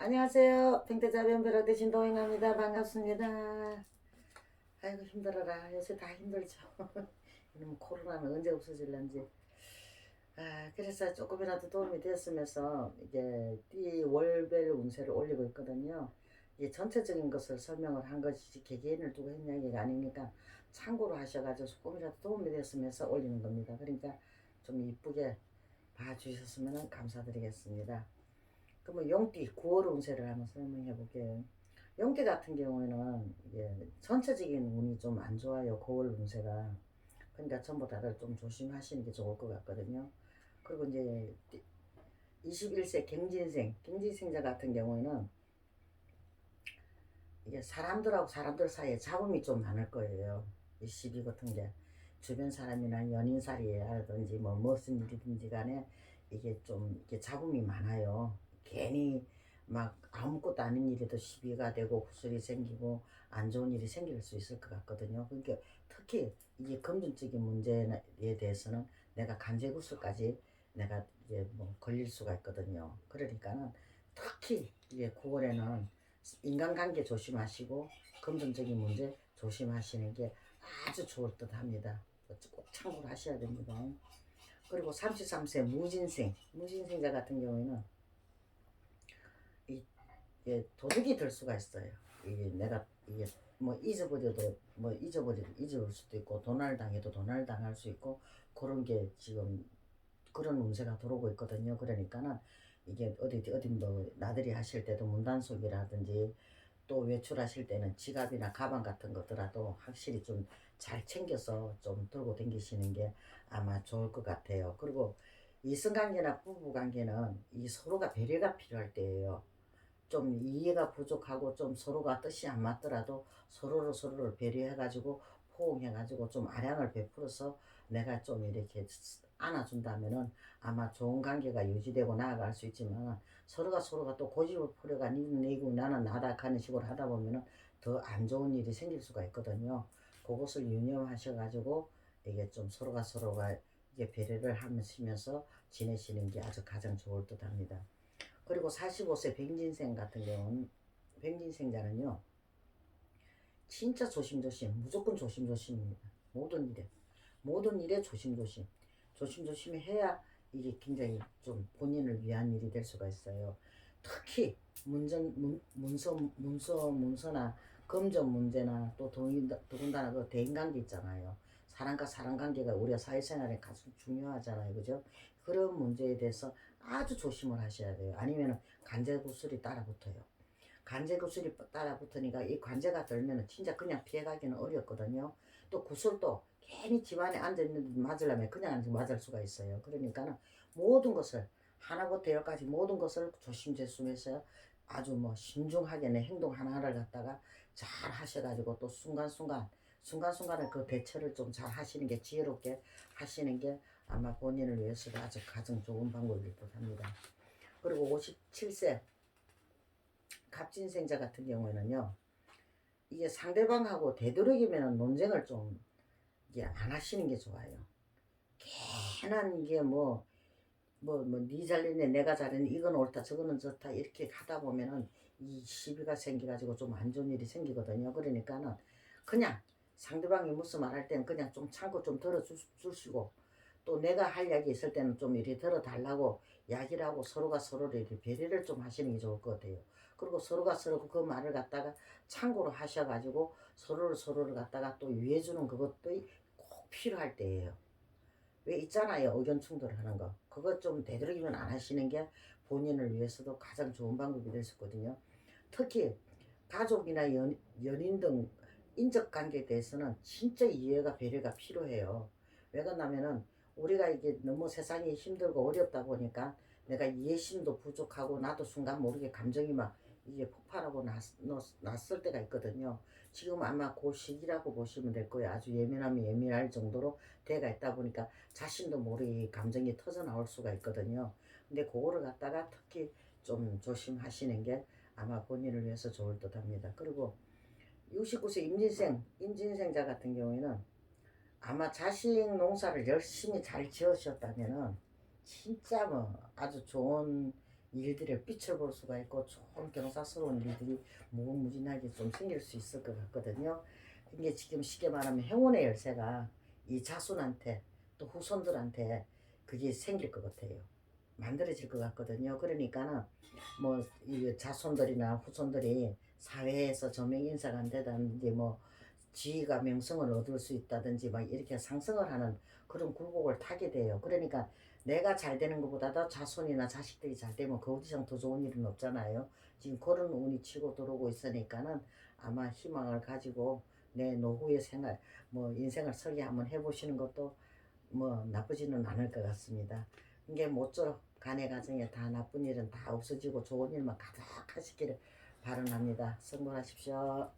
안녕하세요. 팽태자변벼락 대신 도행합니다. 반갑습니다. 아이고 힘들어라. 요새 다 힘들죠. 이놈 코로나는 언제 없어질런지. 그래서 조금이라도 도움이 됐으면서 이게 띠 월별 운세를 올리고 있거든요. 이게 전체적인 것을 설명을 한 것이지 개개인을 두고 한 이야기가 아니니까 참고로 하셔가지고 조금이라도 도움이 됐으면서 올리는 겁니다. 그러니까 좀 이쁘게 봐주셨으면 감사드리겠습니다. 그러면 용띠 9월 운세를 한번 설명해 볼게요. 용띠 같은 경우에는 이게 전체적인 운이 좀 안 좋아요. 9월 운세가. 그러니까 전부 다들 좀 조심하시는 게 좋을 것 같거든요. 그리고 이제 21세 경진생자 같은 경우에는 이게 사람들하고 사람들 사이에 잡음이 좀 많을 거예요. 이 시비 같은 게 주변 사람이나 연인 사이라든지 뭐 무슨 일이든지 간에 이게 좀 이게 잡음이 많아요. 괜히 막 아무것도 아닌 일에도 시비가 되고 구설이 생기고 안 좋은 일이 생길 수 있을 것 같거든요. 그러니까 특히 이게 금전적인 문제에 대해서는 내가 간제구술까지 내가 이게 뭐 걸릴 수가 있거든요. 그러니까는 특히 이게 9월에는 인간관계 조심하시고 금전적인 문제 조심하시는 게 아주 좋을 듯 합니다. 꼭 참고를 하셔야 됩니다. 그리고 33세 무진생자 같은 경우에는 이게 도둑이 될 수가 있어요. 이게 내가 이게 뭐 잊어버려도 뭐 잊어버릴 수도 있고 도날 당해도 도날 당할 수 있고 그런 게 지금 그런 운세가 들어오고 있거든요. 그러니까는 이게 어디 뭐 나들이 하실 때도 문단속이라든지 또 외출하실 때는 지갑이나 가방 같은 것들라도 확실히 좀 잘 챙겨서 좀 들고 다니시는 게 아마 좋을 것 같아요. 그리고 이성관계나 부부관계는 이 서로가 배려가 필요할 때예요. 좀 이해가 부족하고 좀 서로가 뜻이 안 맞더라도 서로를 배려해가지고 포옹해가지고 좀 아량을 베풀어서 내가 좀 이렇게 안아준다면은 아마 좋은 관계가 유지되고 나아갈 수 있지만 서로가 또 고집을 부려가 니는 내고 나는 나다 하는 식으로 하다 보면은 더 안 좋은 일이 생길 수가 있거든요. 그것을 유념하셔가지고 이게 좀 서로가 이게 배려를 하면서 지내시는 게 아주 가장 좋을 듯 합니다. 그리고 45세 백진생자는요 진짜 조심조심 무조건 조심조심입니다. 모든 일에 조심조심히 해야 이게 굉장히 좀 본인을 위한 일이 될 수가 있어요. 특히 문서나 금전 문제나 또 더군다나 그 대인관계 있잖아요. 사람과 사람 관계가 우리가 사회생활에 가장 중요하잖아요. 그죠? 그런 문제에 대해서 아주 조심을 하셔야 돼요. 아니면 간제구술이 따라붙어요. 간제구술이 따라붙으니까 이 관제가 들면 진짜 그냥 피해가기는 어렵거든요. 또 구슬도 괜히 집안에 앉아있는데 맞으려면 그냥 맞을 수가 있어요. 그러니까는 모든 것을 하나부터 열까지 모든 것을 조심조심해서 아주 뭐 신중하게 내 행동 하나하나를 갖다가 잘 하셔가지고 또 순간순간에 그 대처를 좀 잘 하시는 게 지혜롭게 하시는 게 아마 본인을 위해서도 아주 가장 좋은 방법일 듯 합니다. 그리고 57세 갑진생자 같은 경우에는요. 이게 상대방하고 되도록이면 논쟁을 좀 이게 안 하시는 게 좋아요. 괜한 이게 네 잘했네 내가 잘했네 이건 옳다 저거는 좋다 이렇게 하다 보면은 이 시비가 생겨가지고 좀 안 좋은 일이 생기거든요. 그러니까는 그냥 상대방이 무슨 말 할 때는 그냥 좀 참고 좀 들어주시고 또 내가 할 이야기 있을 때는 좀 이리 들어달라고 이야기를 하고 서로가 서로를 이렇게 배려를 좀 하시는 게 좋을 것 같아요. 그리고 서로가 서로 그 말을 갖다가 참고로 하셔가지고 서로를 갖다가 또 위해주는 그것도 꼭 필요할 때예요. 왜 있잖아요. 의견 충돌하는 거. 그것 좀 되도록이면 안 하시는 게 본인을 위해서도 가장 좋은 방법이 될 수 있거든요. 특히 가족이나 연인 등 인적 관계에 대해서는 진짜 이해가 배려가 필요해요. 왜 그러냐면은 우리가 이게 너무 세상이 힘들고 어렵다 보니까 내가 이해심도 부족하고 나도 순간 모르게 감정이 막 이게 폭발하고 났을 때가 있거든요. 지금 아마 그 시기라고 보시면 될 거예요. 아주 예민하면 예민할 정도로 대가 있다 보니까 자신도 모르게 감정이 터져 나올 수가 있거든요. 근데 그거를 갖다가 특히 좀 조심하시는 게 아마 본인을 위해서 좋을 듯 합니다. 그리고 69세 임진생자 같은 경우에는 아마 자식 농사를 열심히 잘 지으셨다면은 진짜 뭐 아주 좋은 일들의 빛을 볼 수가 있고 좋은 경사스러운 일들이 무궁무진하게 좀 생길 수 있을 것 같거든요. 이게 지금 쉽게 말하면 행운의 열쇠가 이 자손한테 또 후손들한테 그게 생길 것 같아요. 만들어질 것 같거든요. 그러니까는 뭐 이 자손들이나 후손들이 사회에서 저명 인사가 안 되다든지 뭐 지위가 명성을 얻을 수 있다든지 막 이렇게 상승을 하는 그런 굴곡을 타게 돼요. 그러니까 내가 잘 되는 것보다도 자손이나 자식들이 잘 되면 그 이상 더 좋은 일은 없잖아요. 지금 그런 운이 치고 들어오고 있으니까는 아마 희망을 가지고 내 노후의 생활, 뭐 인생을 설계 한번 해보시는 것도 뭐 나쁘지는 않을 것 같습니다. 이게 모쪼록 간의 가정에 다 나쁜 일은 다 없어지고 좋은 일만 가득하시기를 바람합니다. 성공하십시오.